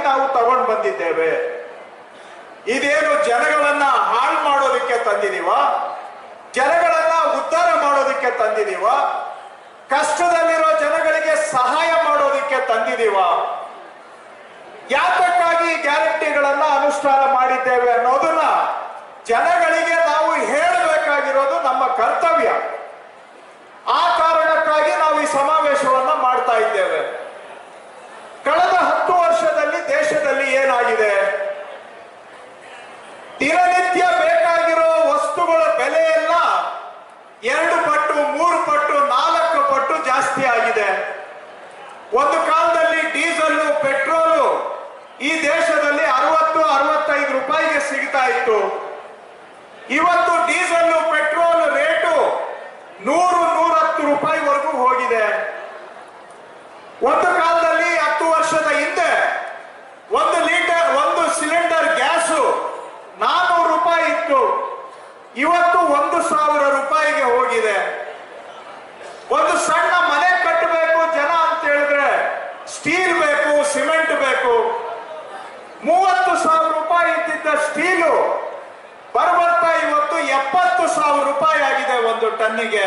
ನಾವು ತಗೊಂಡು ಬಂದಿದ್ದೇವೆ. ಇದೇನು ಜನಗಳನ್ನ ಹಾಳು ಮಾಡೋದಕ್ಕೆ ತಂದಿದೀವ? ಜನಗಳನ್ನ ಉದ್ಧಾರ ಮಾಡೋದಕ್ಕೆ ತಂದಿದೀವ? ಕಷ್ಟದಲ್ಲಿರೋ ಜನಗಳಿಗೆ ಸಹಾಯ ಮಾಡೋದಕ್ಕೆ ತಂದಿದೀವ? ಯಾತಕ್ಕಾಗಿ ಗ್ಯಾರಂಟಿಗಳನ್ನ ಅನುಷ್ಠಾನ ಮಾಡಿದ್ದೇವೆ ಅನ್ನೋದನ್ನ ಜನಗಳಿಗೆ ನಾವು ಹೇಳಬೇಕಾಗಿರೋದು ನಮ್ಮ ಕರ್ತವ್ಯ. ಆ ಕಾರಣಕ್ಕಾಗಿ ನಾವು ಈ ಸಮಾವೇಶವನ್ನ ಮಾಡ್ತಾ ಇದ್ದೇವೆ. ಕಳೆದ 10 ವರ್ಷದಲ್ಲಿ ದೇಶದಲ್ಲಿ ಏನಾಗಿದೆ? ದಿನನಿತ್ಯ ಬೇಕಾಗಿರೋ ವಸ್ತುಗಳ ಬೆಲೆ ಎಲ್ಲ 2 ಪಟ್ಟು 3 ಪಟ್ಟು 4 ಪಟ್ಟು ಜಾಸ್ತಿ ಆಗಿದೆ. ಒಂದು ಕಾಲದಲ್ಲಿ ಡೀಸೆಲ್ ಪೆಟ್ರೋಲು ಈ ದೇಶದಲ್ಲಿ 60-65 ರೂಪಾಯಿಗೆ ಸಿಗ್ತಾ ಇತ್ತು. ಇವತ್ತು ಡೀಸೆಲ್ ಪೆಟ್ರೋಲ್ ರೇಟು 100-110 ರೂಪಾಯಿವರೆಗೂ ಹೋಗಿದೆ. ಒಂದು ಕಾಲದಲ್ಲಿ 10 ವರ್ಷದ ಹಿಂದೆ 1 ಸಿಲಿಂಡರ್ ಗ್ಯಾಸು 400 ರೂಪಾಯಿ ಇತ್ತು. ಇವತ್ತು 1,000 ರೂಪಾಯಿಗೆ ಹೋಗಿದೆ. ಒಂದು ಸಣ್ಣ ಮನೆ ಕಟ್ಟಬೇಕು ಜನ ಅಂತ ಹೇಳಿದ್ರೆ ಸ್ಟೀಲ್ ಬೇಕು, ಸಿಮೆಂಟ್ ಬೇಕು. 30,000 ರೂಪಾಯಿ ಇದ್ದಿದ್ದ ಸ್ಟೀಲು ಬರ್ಬರ್ತಾ ಇವತ್ತು 70,000 ರೂಪಾಯಿ ಆಗಿದೆ ಒಂದು ಟನ್ನಿಗೆ.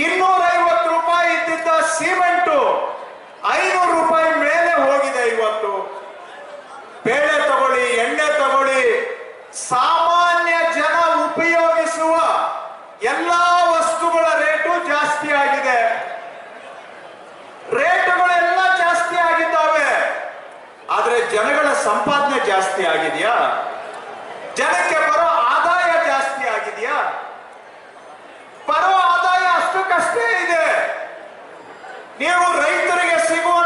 250 ರೂಪಾಯಿ ಇದ್ದಿದ್ದ ಸಿಮೆಂಟು 500 ರೂಪಾಯಿ ಮೇಲೆ ಹೋಗಿದೆ ಇವತ್ತು. ಬೇಳೆ ತಗೊಳ್ಳಿ, ಎಣ್ಣೆ ತಗೊಳ್ಳಿ, ಸಾಮಾನ್ಯ ಜನ ಉಪಯೋಗಿಸುವ ಎಲ್ಲಾ ವಸ್ತುಗಳ ರೇಟು ಜಾಸ್ತಿ ಆಗಿದೆ. ರೇಟುಗಳೆಲ್ಲ ಜಾಸ್ತಿ ಆಗಿದ್ದಾವೆ. ಆದ್ರೆ ಜನಗಳ ಸಂಪಾದನೆ ಜಾಸ್ತಿ ಆಗಿದೆಯಾ? ಜನಕ್ಕೆ ಬರೋ ಆದಾಯ ಜಾಸ್ತಿ ಆಗಿದೆಯಾ? ಬರೋ ಆದಾಯ ಅಷ್ಟಕ್ಕಷ್ಟೇ ಇದೆ. ನೀವು ರೈತರಿಗೆ ಸಿಗುವ